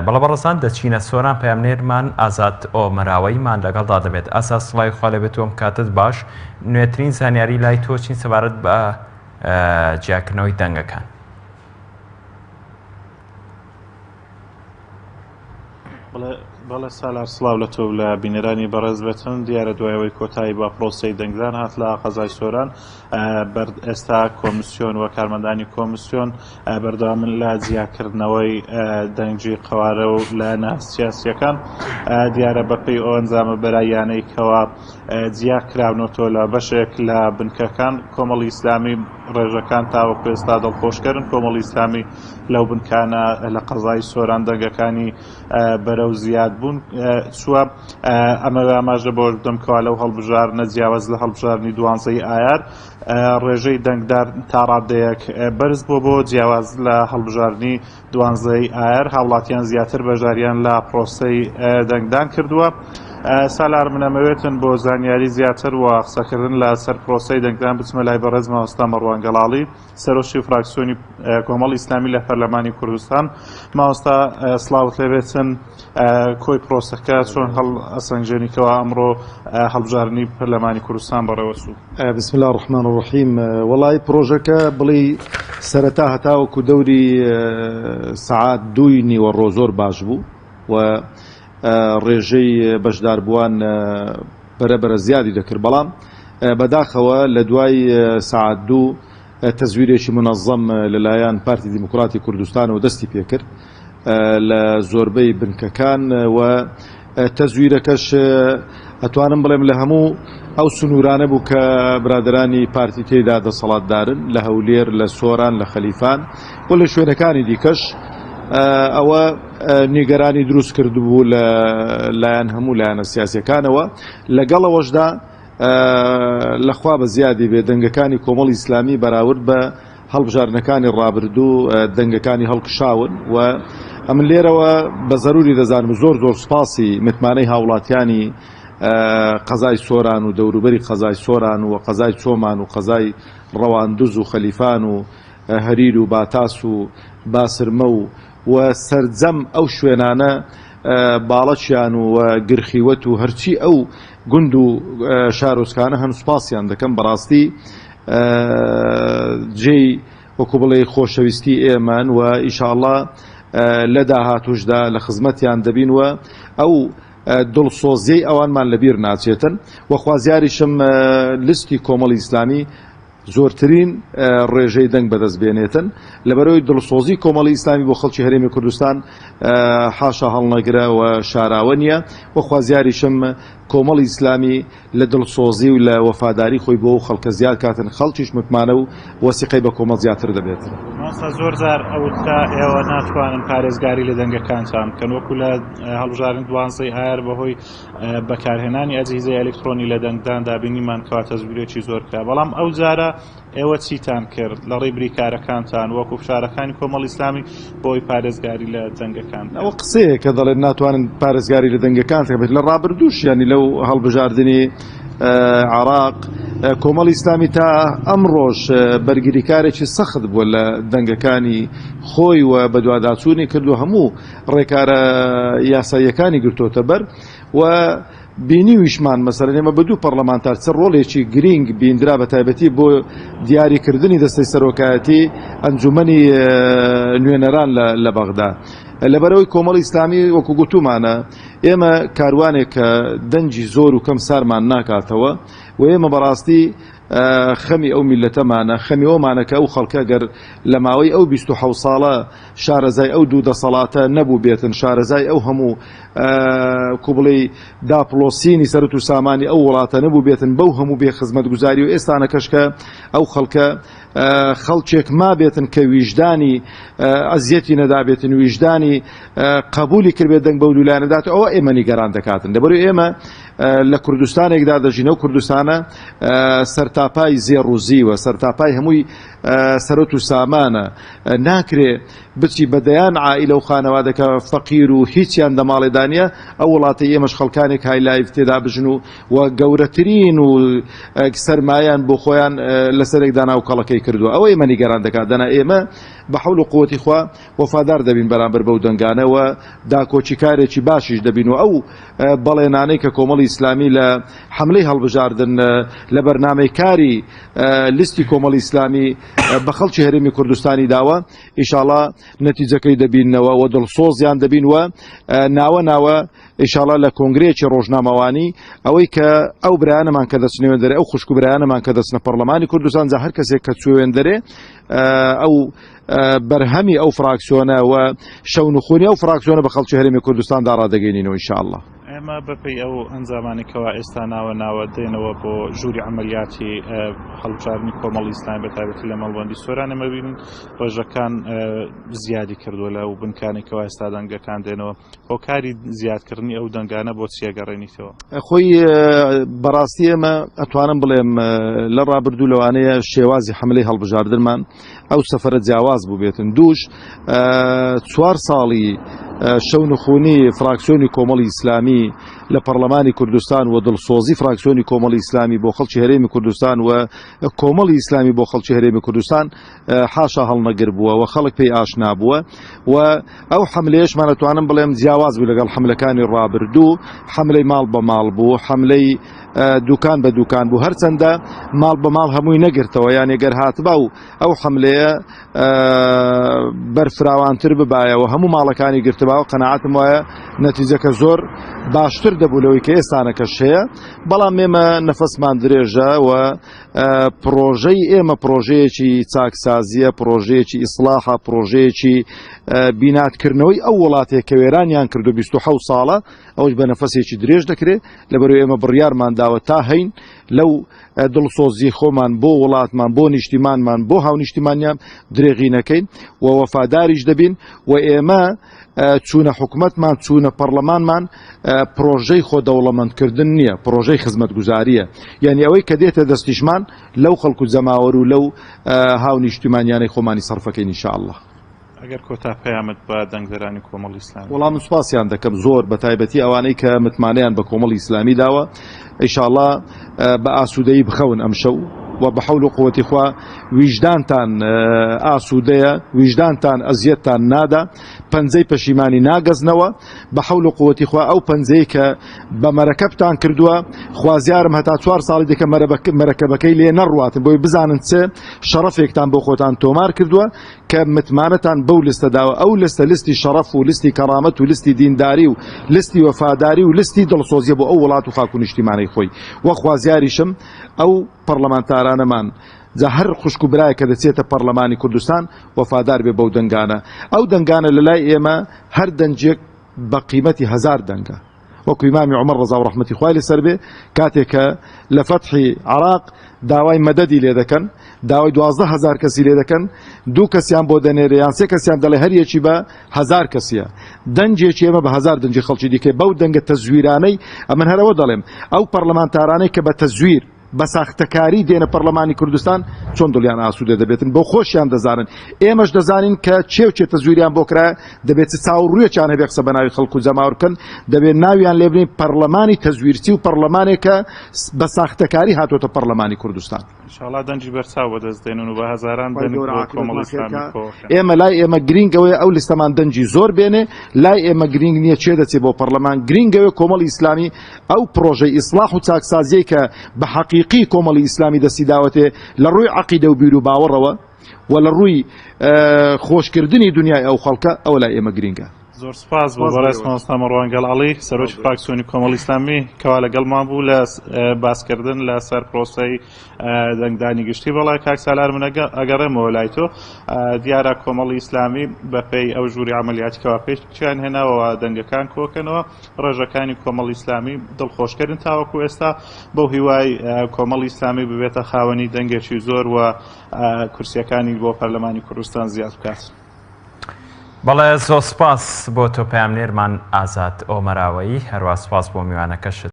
بەڵە بەڕێزان دەچینە سۆران پەیامنێرمان ئازاد ئۆمەراوەیمان لەگەڵدا دەبێت ئاساس سڵای خوا لەبێت تۆم کاتت باش نوێترین زانیاری لای تۆ چین سەبارەت بە جیاکردنەوەی دەنگەکان. بەڵێ سالار سڵاو لە تۆ لە بینەرانی بەڕێز بێتن دیارە دوایەوەی کۆتایی با پرۆسەی دەنگدان هات لە قەزای سۆران ئێستا کۆمیسیۆن و کارمەندانی کۆمیسیۆن بەردەوامن لە جیاکردنەوەی دەنگی قەوارە و لە ناسیاسیەکان دیارە بەپێی ئەو ئەنجامە بەرایانەی کەوا جیا کراونەوە لە بەشێک لە بنکەکان کۆمەڵی ئیسلامی ڕێژەکان تاوەکو ئێستا دڵخۆشکردن کۆمەڵی ئیسلامی لەو بنکانە لە قەزای سۆران دەنگەکانی بەرەو زیاد بوون چووە ئەمە ئاماژە بۆ دەمکەوا لەو هەڵبژارنە جیاواز لە هەڵبژارنی دوانزەی ئایار ڕێژەی دەنگدار تا ڕادەیەک بەرز بۆ جیاواز لە هەڵبژارنی دوانزەی ئایار هاوڵاتیان زیاتر بەژاریان لە پرۆسەی دەنگدان کردووە. سالار منەمەوێتن بۆ زانیاری زیاتر و قسەکردن لە سەر پرۆسەی دەنگدان بچمە لای بەڕێز مامۆستا مەڕوان گەڵاڵی سەرۆشی فراکسیۆنی کۆمەڵی ئیسلامی لە پەرلەمانی کوردستان. مامۆستا سڵاوت لێبێتن کۆی پرۆسەکە چۆن هەڵ ئەسەنجێنیکەوە ئەمڕۆ هەڵبژارنی پەرلەمانی کوردستان بەڕێوە چوو. بسم الله الرحمن الرحیم. وڵای پرۆژەکە بڵی سەرەتا هەتاوەکو دەوری سەعات 2 نیوەڕۆ زۆر باش بوو و ڕێژەی بەشداربووان بەرەبەرە زیادی دەکرد بەڵام بەداخەوە لە دوای سەعات 2 تەزویرێکی منەظەم لەلایەن پارتی دیموکراتی کوردستانەوە دەستی پێکرد لە زۆربەی بنکەکان و تەزویرەکەش ئەتوانم بڵێم لە هەموو ئەو سنوورانە بوو کە برادرانی پارتی تێدا دەسەڵاتدارن لە هەولێر لە سۆران لە خەلیفان و لە شوێنەکانی دیکەش ئەوە نیگەرانی دروست کردبوو لە لایەن هەموو لایەنە سیاسیەکانەوە لەگەڵەوەشدا لەخوا بە زیادی بێ دەنگەکانی کۆمەڵی ئیسلامی بەراورد بە هەڵبژارنەکانی ڕابردوو دەنگەکانی هەڵکشاون و ئەمن لێرەوە بە زەروری دەزانم زۆر سوپاسی متمانەی هاوڵاتیانی قەزای سۆران و دەوروبەری قەزای سۆران و قەزای چۆمان و قەزای ڕەواندوز و خەلیفان و هەریر و باتاس و باسرمە و سەرجەم ئەو شوێنانە باڵەچیان و گرخیوەت و هەرچی ئەو گوند و شارۆچکانە هەن سوپاسیان دەکەم بەڕاستی جێی وەکو بڵێ خۆشەویستی ئێمان و ئیشاءالله لە داهاتوشدا لە خزمەتیان دەبین و ئەو دڵسۆزیەی ئەوانمان لەبیر ناچێتن و خوازیاریشم لستی کۆمەڵی ئیسلامی زۆرترین ڕێژەی دەنگ بەدەست بێنێتن لەبەرەوەی دڵسۆزی کۆمەڵی ئیسلامی بۆ خەڵکی هەرێمی کوردستان حاشا هەڵنەگرە و شاراوە نییە و خوازیاریشم کۆمەڵی ئیسلامی لە دڵسۆزی و لە وەفاداری خۆی بۆ خەڵکە زیاد کاتن خەڵکیش متمانە و وەسیقەی بە کۆمەڵ زیاتر دەبێت. زۆر جار ئەوتا ئێوە ناتوانن پارێزگاری لە دەنگەکانتان بکەن وەکو لە هەڵبژارن دوانزەی ئایار بەهۆی بەکارهێنانی ئەجهیزەی ئەلکترۆنی لە دەنگدان دابینیمان کەوا تەزویرێکی زۆر کرا بەڵام ئەو جارە ئێوە چیتان کرد لە ڕێی بریکارەکانتان وەکو فشارەکانی کۆمەڵی ئیسلامی بۆی پارێزگاری لە دەنگەکان؟ ئەوە قسەیە کە دەڵێن ناتوانن پارێزگاری لە دەنگەکان بێت لە ڕابردووش ینی لەو هەڵبژاردننی عراق کۆمەڵی ئیسلامی تا ئەمڕۆژ بەرگریکارێکی سەخت بووە لە دەنگەکانی خۆی و بەدواداچوونی کردو هەموو ڕێکارە یاساییەکانی گرتۆتە بەر و بینیویشمان مەسەرەن ئێمە بە دوو پەرلەمانتار چ ڕۆڵێکی گرنگ بیندرا بە تایبەتی بۆ دیاریکردنی دەستەی سەرۆکایەتی ئەنجومەنی نوێنەران لە بەغدا لەبەرەوەی کۆمەڵی ئیسلامی وەکو گوتومانە ئێمە کاروانێک کە دەنجی زۆر و کەم سارمان ناکاتەوە و ئێمە بەڕاستی خەمی ئەو میلەتەمانە خەمی ئەومانەکە ئەو خەڵکە گەر لە ماوەی ئەو 27 ساڵە شارەزای ئەو دوو دەسەڵاتە نەبوو بێتن شارەزای ئەو هەموو کوبڵی داپلۆسینی سەرەت و سامانی ئەو وڵاتە نەبوو بێتن بەو هەموو بێ خزمەتگوزاری و ئێستانەکەشکە ئەو خەڵکە خەڵکێک ما بێتن کە ویژدانی ئەزیەتی نەدابێتن ویژدانی قبولی کردبێت دەنگ بەو دوولانەدات ئەوە ئێمە نیگەران دەکاتن لەبەرەوەی ئێمە لە کوردستانێکدا دەژینە و کوردستانە سەرتاپای زێڕوزی و سەرتاپای هەمووی سەرەت و سامانە ناکرێ بچی بەدەیان عائیلە و خانەوادەکە فەقیر و هیچیان دەماڵێ دانیە ئەو وڵاتی ئێمەش خەڵکانێک هایلایف تێدا بژن و گەورەترین و سەرمایان بۆ خۆیان لەسەرێک دانا و کەڵەکەی کردووە ئەوەی ئێمە نیگەران دەکات دەنا ئێمە بە حەول و قووەتی خوا وەفادار دەبین بەرامبەر بەو دەنگانەوە داکۆچی کارێکی باشیش دەبین و ئەو بەڵێنانەی کە کۆمەڵی ئیسلامی لە حملەی هەڵبژاردن لە بەرنامەی کاری لیستی کۆمەڵی ئیسلامی بە خەڵکی هەرێمی کوردستانی داوە ئینشاڵڵا نەتیجەکەی دەبینەوە و دڵسۆزیان دەبین و ناوە ئینشاڵڵا لە کۆنگرەیەکی ڕۆژنامەوانی ئەوەی کە ئەو برایانەمان کە دەچنەوێن دەرێ ئەو خوشک و برایانەمان کە دەچنە پەرلەمانی کوردستان جا هەر کەسێک کە چوێن دەرێ ئەو بەرهەمی ئەو فراکسیۆنە و شەونخوونی ئەو فراکسیۆنە بە خەڵکی هەرێمی کوردستان ڕادەگەینینەوە ئینشاءالله. ئێمە بەپێی ئەو ئەنجامانێکەوە ئێستا ناوە دێنەوە بۆ ژووری عملیاتی هەڵبژاردننی کۆمەڵی ئیسلامی بەتایبەتی لە مەڵبەندی سۆران ئێمە بینن ڕێژەکان زیادی کردووە لە و بنکانێکەوە ئێستا دەنگەکان دێنەوە هۆکاری زیادکردنی ئەو دەنگانە بۆ چیەگەڕێنیتەوە خۆی بەڕاستی ئێمە ئەتوانم بڵێم لە ڕابردوو لەوانەیە شێوازی حملەی هەڵبژاردنمان ئەو سەفەرە جیاواز بوو بێتن دووش 4 ساڵی شەونخوونی فراکسیۆنی کۆمەڵی ئیسلامی لە پەرلەمانی کوردستان و دڵسۆزی فراکسیۆنی کۆمەڵی ئیسلامی بۆ خەڵکی هەرێمی کوردستان و کۆمەڵی ئیسلامی بۆ خەڵکی هەرێمی کوردستان حاشا هەڵنەگر بووە و خەڵک پێی ئاشنا بووە و ئەو حملەیەشمان ئەتوانم بڵێم جیاواز بوو لەگەڵ حملەکانی ڕابردوو حملەی ماڵ بە ماڵ بوو حملەی دوکان بە دوکان بوو هەرچەندە ماڵ بە ماڵ هەمووی نەگرتەوە یان ئەگەر هاتبا و ئەو حملەیە بەرفراوانتر ببایەوە هەموو ماڵەکانی گرتباوە قەناعەتم وایە نەتیجەکە زۆر باشتر دەبوو لەوەی کە ئێستانەکەش هەیە بەڵام ئێمە نەفەسمان درێژە و پرۆژەی ئێمە پرۆژەیەکی چاکسازیە پرۆژەیەکی ئیسلاحە پرۆژەیەکی بیناتکردنەوەی ئەو وڵاتێک کە وێرانیان کردو 27 ساڵە ئەوش بە نەفەسێکی درێژ دەکرێت لەبەرەوەی ئێمە بڕیارمان داوە تا هەین لەو دڵسۆزی خۆمان بۆ وڵاتمان بۆ نیشتیمانمان بۆ هاونیشتیمانیان درێغی نەکەین و وەفاداریش دەبین و ئێمە چوونە حکومەتمان چوونە پەرلەمانمان پرۆژەی خۆدەوڵەمەندکردن نییە پرۆژەی خزمەتگوزاریە یعنی ئەوەی کە دێتە دەستیشمان لەو خەڵکو جەماوەر و لەو هاونیشتیمانیانەی خۆمانی سەرفەکەین ئینشاءالله. ئەگەر کۆتا پەیامت بە دەنگدەرانی کۆمەڵی ئیسلامی وەڵام سوپاسیان دەکەم زۆر بە تایبەتی ئەوانەی کە متمانەیان بە کۆمەڵی ئیسلامی داوە ئینشاءالله بە ئاسوودەیی بخەون ئەم شەو و بە حەول و قووەتی خوا ویژدانتان ئاسوودەیە ویژدانتان ئەزیەتتان نادا پەنجەی پەشیمانی ناگەزنەوە بە حەول و قووەتی خوا ئەو پەنجەی کە بە مەرەکەبتان کردووە خوازیارم هەتا 4 ساڵی دیکە مەرەکەبەکەی لێ نەڕواتن بۆی بزانن چێ شەڕەفێکتان بۆ خۆتان تۆمار کردووە کە متمانەتان بەو لستە داوە ئەو لستی شەڕەف و لستی کەرامەت و لستی دینداری و لستی وەفاداری و لستی دڵسۆزیە بۆ ئەو وڵات و خاک و نیشتیمانەی خۆی وە خوازیاریشم ئەو پەرلەمانتارانەمان جا هەر خوشک و برایە کە دەچێتە پەرلەمانی کوردستان وەفادار بێ بەو دەنگانە ئەو دەنگانە لە لای ئێمە هەر دەنجێک بە قیمەتی 1000 دەنگە وەکو ئیمامی عومەر ڕەزا و ڕەحمەتی خوای لەسەر بێ کاتێک کە لە فەتحی عێراق داوای مەدەدی لێ دەکەن داوای 12000 کەسی لێ دەکەن 2 کەسیان بۆ دەنێرە یان 3 کەسیان دەڵێ هەر یەکی بە 1000 کەسیە دەنجێکی ئێمە بە 1000 دەنجی خەڵکی دیکە بەو دەنگە تەزویرانەی ئەمن هەرەوە دەڵێم ئەو پەرلەمانتارانەی کە بە تەزویر بە ساختەکاری دێنە پەرلەمانی کوردستان چۆن دڵیان ئاسوودە دەبێتن بۆ خۆشیان دەزانن ئێمەش دەزانین کە چێ تەزویریان بۆ کرایە دەبێت چاوەڕوویەکیان هەبێ قسە بە ناوی خەڵکو و جەماوەر بکەن دەبێت ناویان لێ بنین پەرلەمانی تەزویرچی و پەرلەمانێکە بە ساختەکاری هاتوۆتە پەرلەمانی کوردستان ئینشاءالله دەنجی بەرچاو بەدەستدێنن و بە هەزاران دەنگ بۆ کۆمەڵی ئیسلامی ئێمە لای ئێمە گرینگەوەی ئەو لیستەمان دەنجی زۆر بێنێ لای ئێمە گرینگ نییە چێ دەچێت بۆ پەرلەمان گرینگەوەی کۆمەڵی ئیسلامی ئەو پرۆژەی ئیسلاح و چاکسازیەی کە بە حەقیقی کۆمەڵی ئیسلامی دەستی داوەتێ لە ڕووی عەقیدە و بیر و باوەڕەوە و لە ڕووی خۆشکردنی دنیای ئەو خەڵکە ئەو لای ئێمە گرینگە. زۆر سپاس بۆ بەڕێز مامۆستا مەڕوان گەڵعەڵی سەرۆکی فراکسیۆنی کۆمەڵی ئیسلامی کەوا لەگەڵمان بوو لە باسکردن لەسەر پرۆسەی دەنگدانی گشتی بەڵای کاک سالار من ئەگەڕێمەوە لای تۆ دیارە کۆمەڵی ئیسلامی بەپێی ئەو ژووری عەمەلیاتی کەوا پێشیان هێناوە دەنگەکان کۆکەنەوە ڕێژەکانی کۆمەڵی ئیسلامی دڵخۆشکردن تاوەکو ئێستا بەو هیوای کۆمەڵی ئیسلامی ببێتە خاوەنی دەنگێکی زۆر و کورسیەکانی بۆ پەرلەمانی کوردستان زیاد بکات. بەڵێ زۆر سپاس بۆ تۆ پەیامنێرمان ئازاد ئۆمەراوەیی هەروە سپاس بۆ میوانەکەشت.